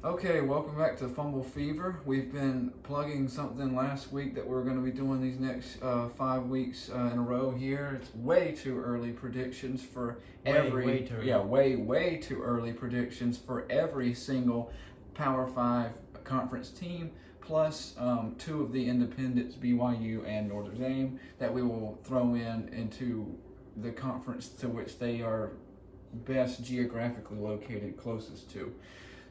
Okay, welcome back to Fumble Fever. We've been plugging something last week that we're going to be doing these next 5 weeks in a row here. It's way too early predictions for way too early. way too early predictions for every single Power 5 conference team, plus 2 of the independents, BYU and Notre Dame, that we will throw into the conference to which they are best geographically located closest to.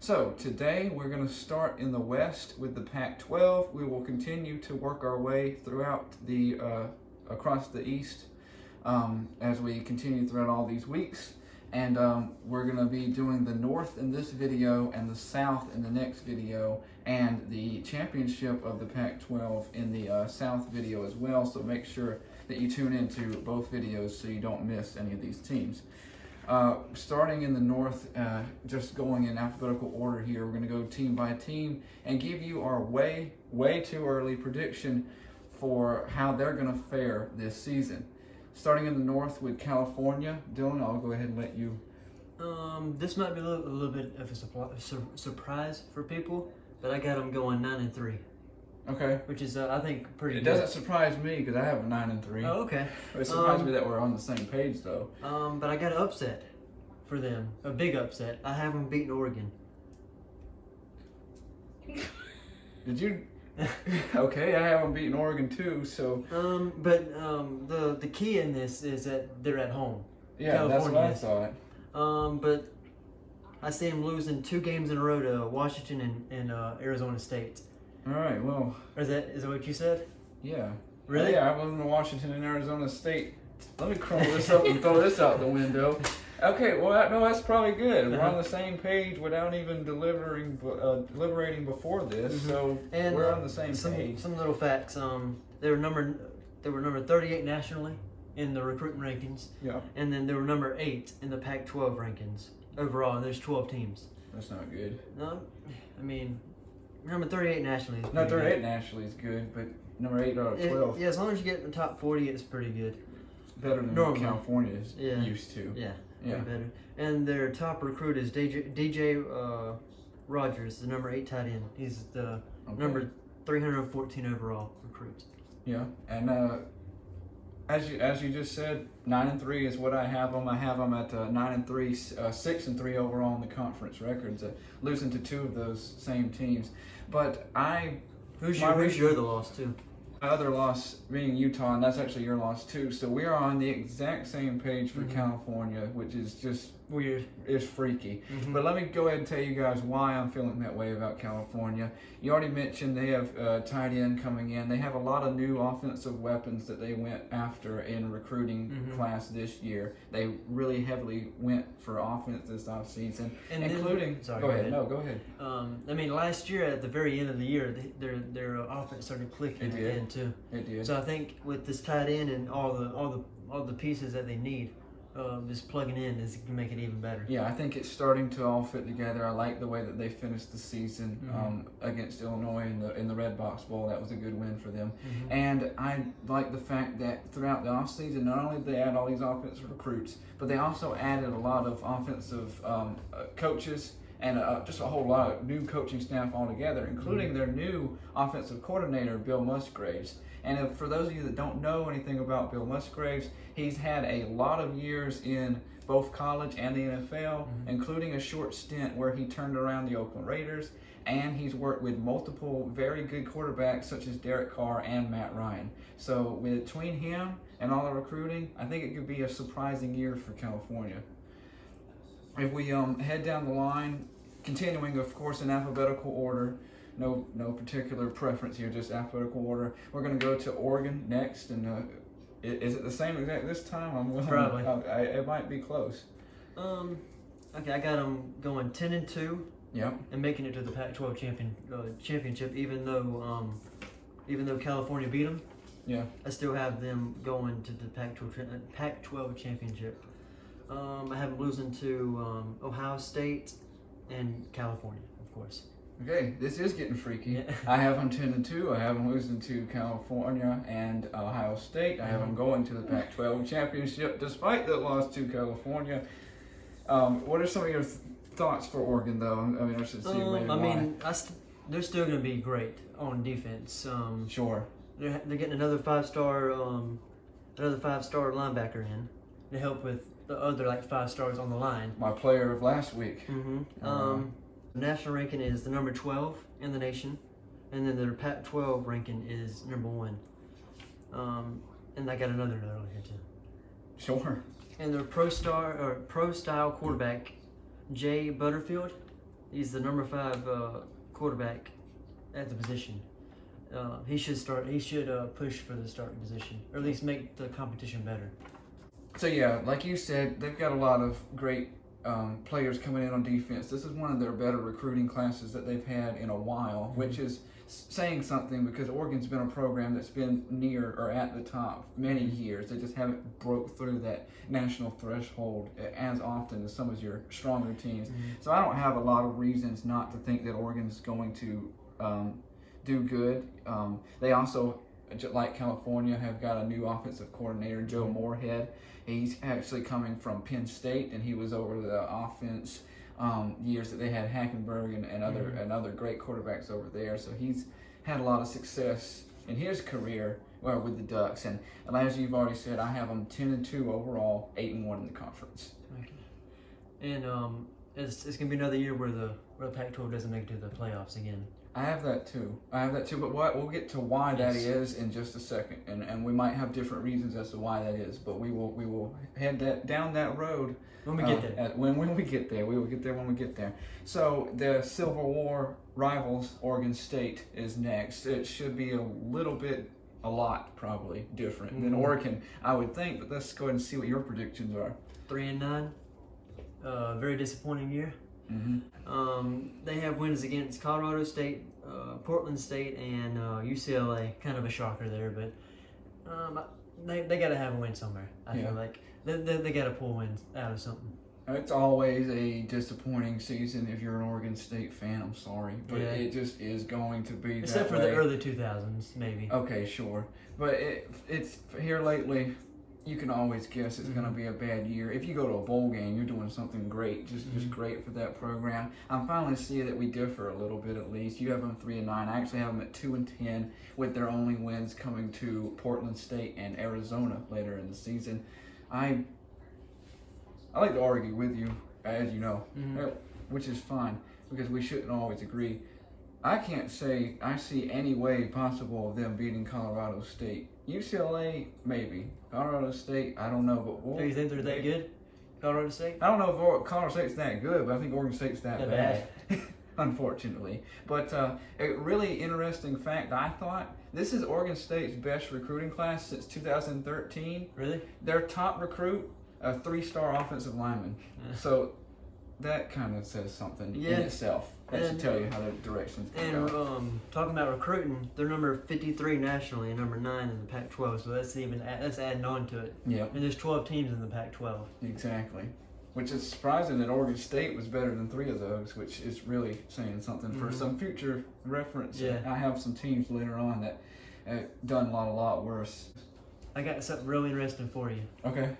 So today we're going to start in the West with the Pac-12. We will continue to work our way throughout the across the East as we continue throughout all these weeks. And we're going to be doing the North in this video and the South in the next video, and the championship of the Pac-12 in the South video as well. So make sure that you tune into both videos so you don't miss any of these teams. Starting in the North, just going in alphabetical order here, we're going to go team by team and give you our way too early prediction for how they're going to fare this season. Starting in the North with California, Dylan, I'll go ahead and let you. This might be a little bit of a surprise for people, but I got them going 9-3. Okay. Which is, I think, pretty It good. doesn't surprise me because I have a 9-3. Oh, okay. It surprised me that we're on the same page, though. But I got an upset for them. A big upset. I have them beating Oregon. Did you? Okay, I have them beating Oregon too, so. The key in this is that they're at home. Yeah, California that's what I thought. But I see them losing 2 games in a row to Washington and Arizona State. All right, well. Is that what you said? Yeah. Really? Yeah, I was in Washington and Arizona State. Let me crumble this up and throw this out the window. Okay, well, no, that's probably good. We're on the same page without even deliberating before this, so and, we're on the same page. Some little facts. They were number 38 nationally in the recruiting rankings. Yeah. And then they were number 8 in the Pac-12 rankings overall. And there's 12 teams. That's not good. No, I mean, number 38 nationally. Is no, 38 good. nationally is good, but number 8 out of 12. Yeah, as long as you get in the top 40, it's pretty good. Better than California is used to. Yeah. Yeah. Better. And their top recruit is DJ Rogers, the number 8 tight end. He's the number 314 overall recruit. Yeah, and as you just said, 9-3 is what I have them. I have them at 9-3, 6-3 overall in the conference records, losing to 2 of those same teams. But who's your other loss too? My other loss being Utah, and that's actually your loss too. So we are on the exact same page for California, which is just weird. It's freaky. But let me go ahead and tell you guys why I'm feeling that way about California. You already mentioned they have tight end coming in. They have a lot of new offensive weapons that they went after in recruiting class this year. They really heavily went for offense this offseason, including. Sorry, go ahead. No, go ahead. I mean, last year at the very end of the year, their offense started clicking again too. It did. So I think with this tight end and all the pieces that they need, just plugging in is going to make it even better. Yeah, I think it's starting to all fit together. I like the way that they finished the season against Illinois in the Red Box Bowl. That was a good win for them. And I like the fact that throughout the offseason, not only did they add all these offensive recruits, but they also added a lot of offensive coaches and just a whole lot of new coaching staff altogether, including their new offensive coordinator, Bill Musgraves. And for those of you that don't know anything about Bill Musgraves, he's had a lot of years in both college and the NFL, including a short stint where he turned around the Oakland Raiders, and he's worked with multiple very good quarterbacks such as Derek Carr and Matt Ryan. So between him and all the recruiting, I think it could be a surprising year for California. If we head down the line, continuing, of course, in alphabetical order, no particular preference here, just alphabetical order. We're going to go to Oregon next, and is it the same exact this time? I'm willing. Probably. It might be close. Okay, I got them going 10-2. Yep. And making it to the Pac-12 championship, even though California beat them. Yeah. I still have them going to the Pac-12 championship. I have them losing to Ohio State and California, of course. Okay, this is getting freaky. Yeah. I have them 10-2. I have them losing to California and Ohio State. I have them going to the Pac-12 championship despite that loss to California. What are some of your Thoughts for Oregon, though? I mean, I should see maybe why. They're still going to be great on defense. Sure. They're getting another five-star linebacker in to help with the other 5 stars on the line. My player of last week. The national ranking is the number 12 in the nation, and then their Pac-12 ranking is number 1. And I got another note on here too. Sure. And their pro-style quarterback, Jay Butterfield, he's the number 5 quarterback at the position. He should push for the starting position, or at least make the competition better. So yeah, like you said, they've got a lot of great players coming in on defense. This is one of their better recruiting classes that they've had in a while, which is saying something because Oregon's been a program that's been near or at the top many years. They just haven't broke through that national threshold as often as some of your stronger teams. So I don't have a lot of reasons not to think that Oregon's going to do good. They also, like California, have got a new offensive coordinator, Joe Moorhead. He's actually coming from Penn State, and he was over the offense years that they had Hackenberg and other great quarterbacks over there. So he's had a lot of success in his career with the Ducks. And as you've already said, I have them 10-2 overall, 8-1 in the conference. Okay. And it's going to be another year where the Pac-12 doesn't make it to the playoffs again. I have that too. But we'll get to why that is in just a second, and we might have different reasons as to why that is. But we will head down that road when we get there. When we get there, we will get there when we get there. So the Civil War rivals, Oregon State, is next. It should be a lot probably different than Oregon, I would think. But let's go ahead and see what your predictions are. 3-9. Very disappointing year. They have wins against Colorado State, Portland State, and UCLA. Kind of a shocker there, but they got to have a win somewhere. I feel like they got to pull wins out of something. It's always a disappointing season if you're an Oregon State fan. I'm sorry, but it just is going to be except that for way. The early 2000s, maybe. Okay, sure, but it's here lately. You can always guess it's going to be a bad year. If you go to a bowl game, you're doing something great, just great for that program. I'm finally seeing that we differ a little bit at least. You have them 3-9. I actually have them at 2-10, with their only wins coming to Portland State and Arizona later in the season. I like to argue with you, as you know, which is fine because we shouldn't always agree. I can't say I see any way possible of them beating Colorado State. UCLA, maybe. Colorado State, I don't know. But do you think they're that good, Colorado State? I don't know if Colorado State's that good, but I think Oregon State's that bad. Unfortunately. But a really interesting fact, I thought, this is Oregon State's best recruiting class since 2013. Really? Their top recruit, a 3-star offensive lineman. So that kind of says something in itself. That should tell you how the direction's going to go. And talking about recruiting, they're number 53 nationally and number 9 in the Pac-12, so that's adding on to it. Yeah. And there's 12 teams in the Pac-12. Exactly. Which is surprising that Oregon State was better than 3 of those, which is really saying something for some future reference. Yeah. I have some teams later on that have done a lot worse. I got something really interesting for you. Okay.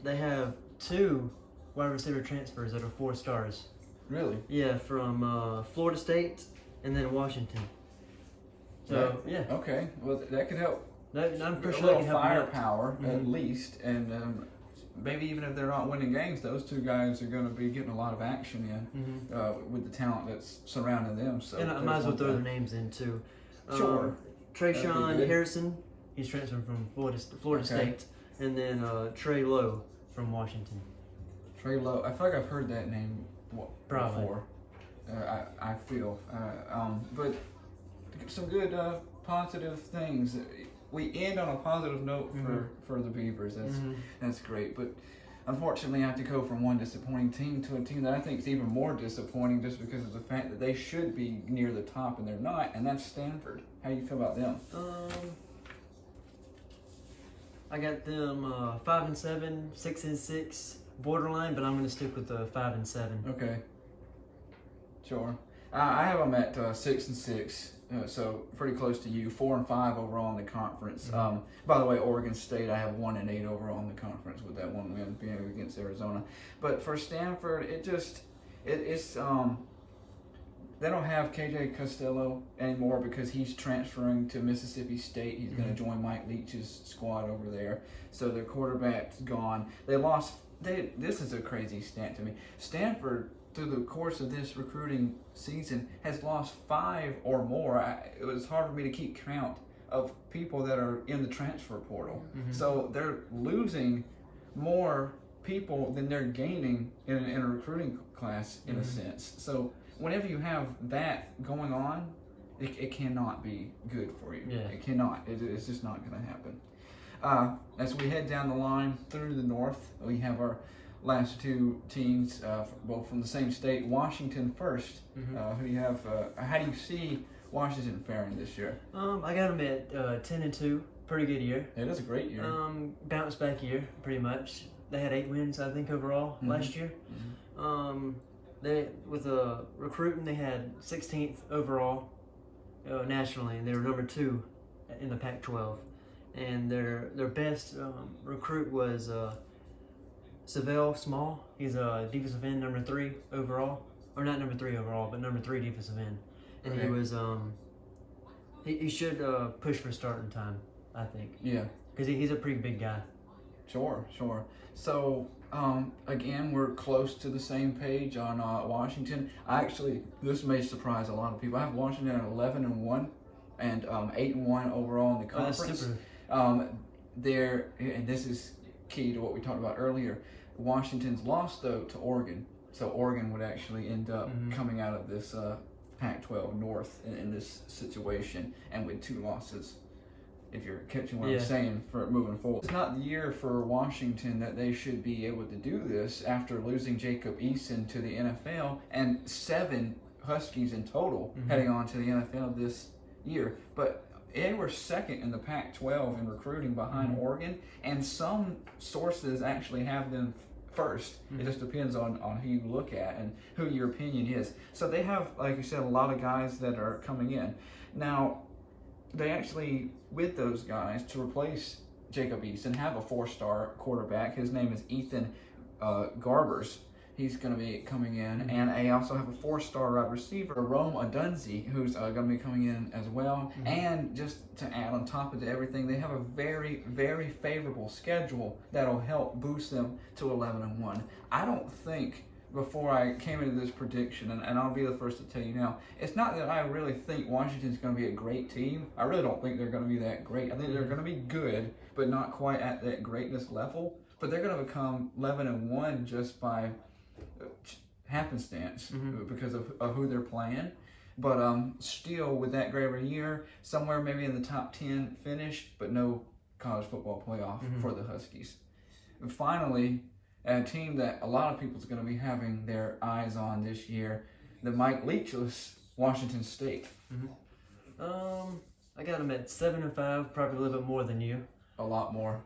They have 2 wide receiver transfers that are 4 stars. Really? Yeah, from Florida State and then Washington. So, yeah. Okay. Well, that could help. I'm pretty A sure little they can help firepower, at least. And maybe even if they're not winning games, those 2 guys are going to be getting a lot of action in with the talent that's surrounding them. So and I might as well throw their names in, too. Sure. Trayshawn Harrison, he's transferred from Florida State. And then Trey Lowe from Washington. Trey Lowe. I feel like I've heard that name before. I feel. But some good positive things. We end on a positive note for the Beavers. That's great. But unfortunately, I have to go from one disappointing team to a team that I think is even more disappointing just because of the fact that they should be near the top and they're not, and that's Stanford. How do you feel about them? I got them 5-7, 6-6, borderline, but I'm going to stick with the 5-7. Okay. Sure. I have them at 6-6. so pretty close to you. 4-5 overall in the conference. By the way, Oregon State, I have 1-8 overall in the conference with that one win being against Arizona. But for Stanford, it's they don't have KJ Costello anymore because he's transferring to Mississippi State. He's going to join Mike Leach's squad over there. So their quarterback's gone. This is a crazy stat to me. Stanford, through the course of this recruiting season, has lost 5 or more. It was hard for me to keep count of people that are in the transfer portal. So they're losing more people than they're gaining in a recruiting class, in a sense. So whenever you have that going on, it cannot be good for you. Yeah. It cannot. It's just not going to happen. As we head down the line through the north, we have our last 2 teams, both from the same state. Washington first. Who do you have? How do you see Washington faring this year? I got them at 10-2. Pretty good year. It is a great year. Bounce back year, pretty much. They had 8 wins, I think, overall last year. They with recruiting, they had 16th overall nationally, and they were number 2 in the Pac-12. And their best recruit was Savell Small. He's a defensive end, number 3 overall, or not number 3 overall, but number 3 defensive end. And he was he should push for starting time, I think. Yeah, because he's a pretty big guy. Sure. So, again, we're close to the same page on Washington. This may surprise a lot of people. I have Washington at 11-1 and 8-1 overall in the conference. That's super. And this is key to what we talked about earlier. Washington's lost, though, to Oregon. So Oregon would actually end up coming out of this Pac-12 North in this situation, and with 2 losses. If you're catching what I'm saying, for moving forward. It's not the year for Washington that they should be able to do this after losing Jacob Eason to the NFL and 7 Huskies in total heading on to the NFL this year. But they were second in the Pac-12 in recruiting behind Oregon, and some sources actually have them first. It just depends on who you look at and who your opinion is. So they have, like you said, a lot of guys that are coming in. Now, they actually, with those guys, to replace Jacob Eason, have a 4-star quarterback. His name is Ethan Garbers. He's going to be coming in. And I also have a 4-star wide receiver, Rome Odunze, who's going to be coming in as well. And just to add on top of everything, they have a very, very favorable schedule that'll help boost them to 11-1. I don't think, before I came into this prediction, and I'll be the first to tell you now, it's not that I really think Washington's going to be a great team. I really don't think they're going to be that great. I think they're going to be good, but not quite at that greatness level. But they're going to become 11-1 just by happenstance because of who they're playing. But still, with that great of a year, somewhere maybe in the top 10 finish, but no college football playoff for the Huskies. And finally, a team that a lot of people's going to be having their eyes on this year, the Mike Leachless Washington State. I got them at 7-5, probably a little bit more than you. A lot more.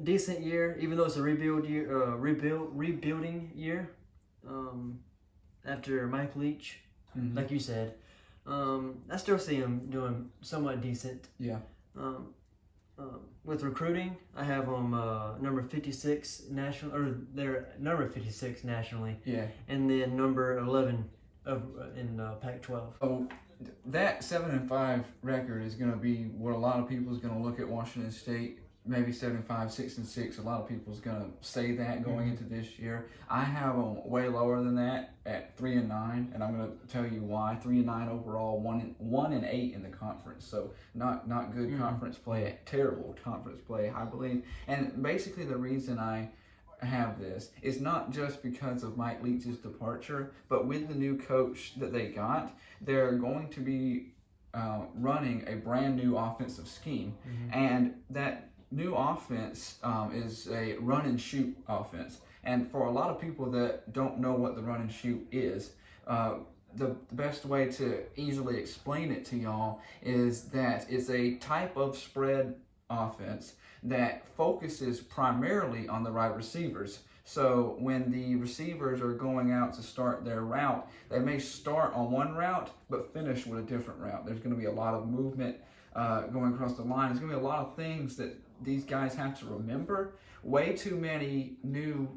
Decent year, even though it's a rebuilding year. After Mike Leach, like you said, I still see him doing somewhat decent. Yeah. With recruiting, I have them number 56 national, or they're number 56 nationally. Yeah. And then number 11 in Pac-12. Oh, that 7-5 record is going to be what a lot of people is going to look at Washington State. Maybe 7-5, 6-6. A lot of people is going to say that going into this year. I have them way lower than that at 3-9, and I'm going to tell you why. 3-9 overall, 1-8 in the conference. So not good conference play, terrible conference play, I believe. And basically the reason I have this is not just because of Mike Leach's departure, but with the new coach that they got, they're going to be running a brand new offensive scheme, and that new offense is a run and shoot offense. And for a lot of people that don't know what the run and shoot is, the best way to easily explain it to y'all is that it's a type of spread offense that focuses primarily on the wide receivers. So when the receivers are going out to start their route, they may start on one route but finish with a different route. There's going to be a lot of movement going across the line. There's going to be a lot of things that these guys have to remember. Way too many new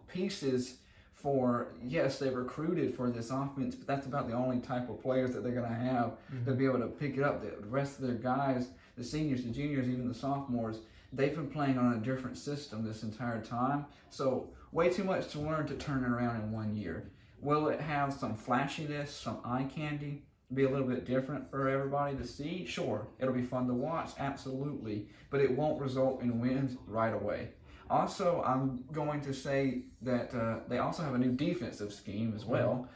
pieces for, yes, they recruited for this offense, but that's about the only type of players that they're going to have to be able to pick it up. The rest of their guys, the seniors, the juniors, even the sophomores, they've been playing on a different system this entire time. So way too much to learn to turn it around in 1 year. Will it have some flashiness, some eye candy, be a little bit different for everybody to see? Sure. It'll be fun to watch, absolutely. But it won't result in wins right away. Also, I'm going to say that they also have a new defensive scheme as well,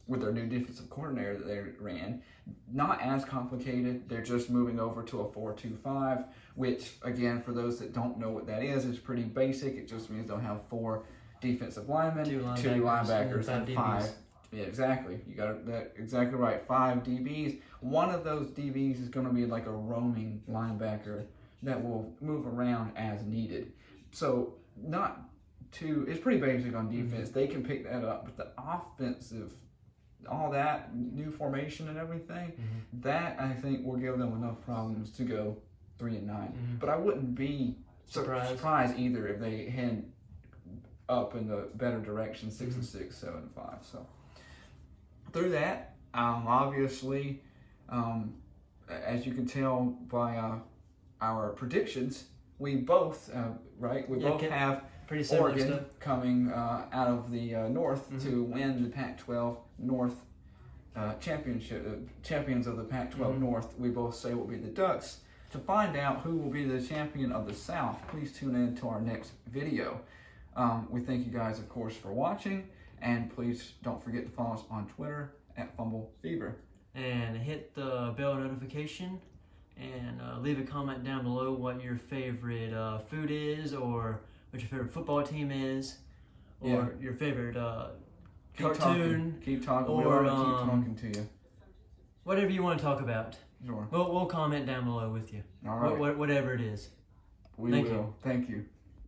with their new defensive coordinator that they ran. Not as complicated. They're just moving over to a 4-2-5, which, again, for those that don't know what that is pretty basic. It just means they'll have 4 defensive linemen, 2 linebackers, and 5. Yeah, exactly. You got that exactly right. 5 DBs. One of those DBs is going to be like a roaming linebacker that will move around as needed. So it's pretty basic on defense. They can pick that up, but the offensive, all that new formation and everything, that I think will give them enough problems to go 3-9. But I wouldn't be surprised either if they head up in the better direction, 6-6, 7-5. So through that, obviously, as you can tell by our predictions, we both have pretty similar Oregon stuff coming out of the North to win the Pac-12 North championship. Champions of the Pac-12 North, we both say will be the Ducks. To find out who will be the champion of the South, please tune in to our next video. We thank you guys, of course, for watching, and please don't forget to follow us on Twitter @FumbleFever. And hit the bell notification, and leave a comment down below what your favorite food is, or what your favorite football team is, or your favorite cartoon. Keep talking. Or keep talking to you. Whatever you want to talk about. Sure. We'll comment down below with you. All right. Whatever it is. Thank you. Thank you.